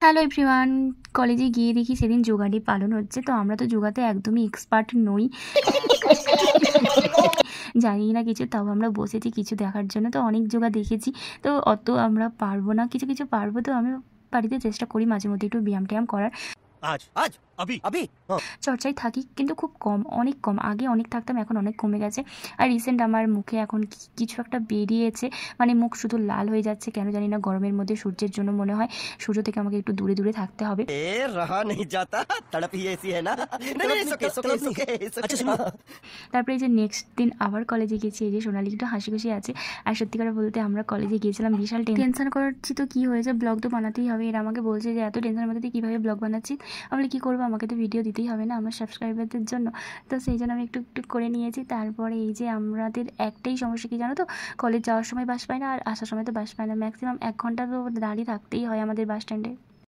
Hello everyone, কলেজে গিয়ে দেখি সেদিন যোগা ডে পালন হচ্ছে। তো আমরা তো যোগাতে একদমই এক্সপার্ট নই, জানি না কিছু, তাও আমরা বসেছি কিছু দেখার জন্য। তো অনেক যোগা দেখেছি, তো অত আমরা পারবো না, কিছু কিছু পারবো। তো আমি বাড়িতে চেষ্টা করি মাঝে মধ্যে একটু ব্যায়াম ট্যায়াম করার, आज आज अभी अभी চর্চায় থাকি, কিন্তু খুব কম, অনেক কম। আগে অনেক থাকতাম, এখন অনেক কমে গেছে। আর রিসেন্ট আমার মুখে এখন কিছু একটা বেরিয়েছে, মানে মুখ শুধু লাল হয়ে যাচ্ছে, কেন জানি না। গরমের মধ্যে সূর্যের জন্য মনে হয় সূর্য থেকে আমাকে একটু দূরে দূরে থাকতে হবে। रहा नहीं जाता। तड़प ही ऐसी है ना। नहीं अच्छा सुनो। তারপরে এই যে নেক্সট দিন আবার কলেজে গেছি, এই যে সোনালি একটু হাসি খুশি আছে। আর সত্যি করে বলতে আমরা কলেজে গিয়েছিলাম বিশাল টেনশন করছি। তো কি হয়েছে, ব্লগ তো বানাতেই হবে। এরা আমাকে বলছে যে এত টেনশনের মধ্যে তুই কীভাবে ব্লগ বানাচ্ছিস। আমি কি করবো, আমাকে তো ভিডিও দিতেই হবে না আমার সাবস্ক্রাইবারদের জন্য। তো সেই জন্য আমি একটু একটু করে নিয়েছি। তারপরে এই যে আমাদের একটাই সমস্যা কি জানো তো, কলেজ যাওয়ার সময় বাস পাই না, আর আসার সময় তো বাস পাই না। ম্যাক্সিমাম 1 ঘন্টা তো দাঁড়িয়ে থাকতেই হয় আমাদের বাস স্ট্যান্ডে।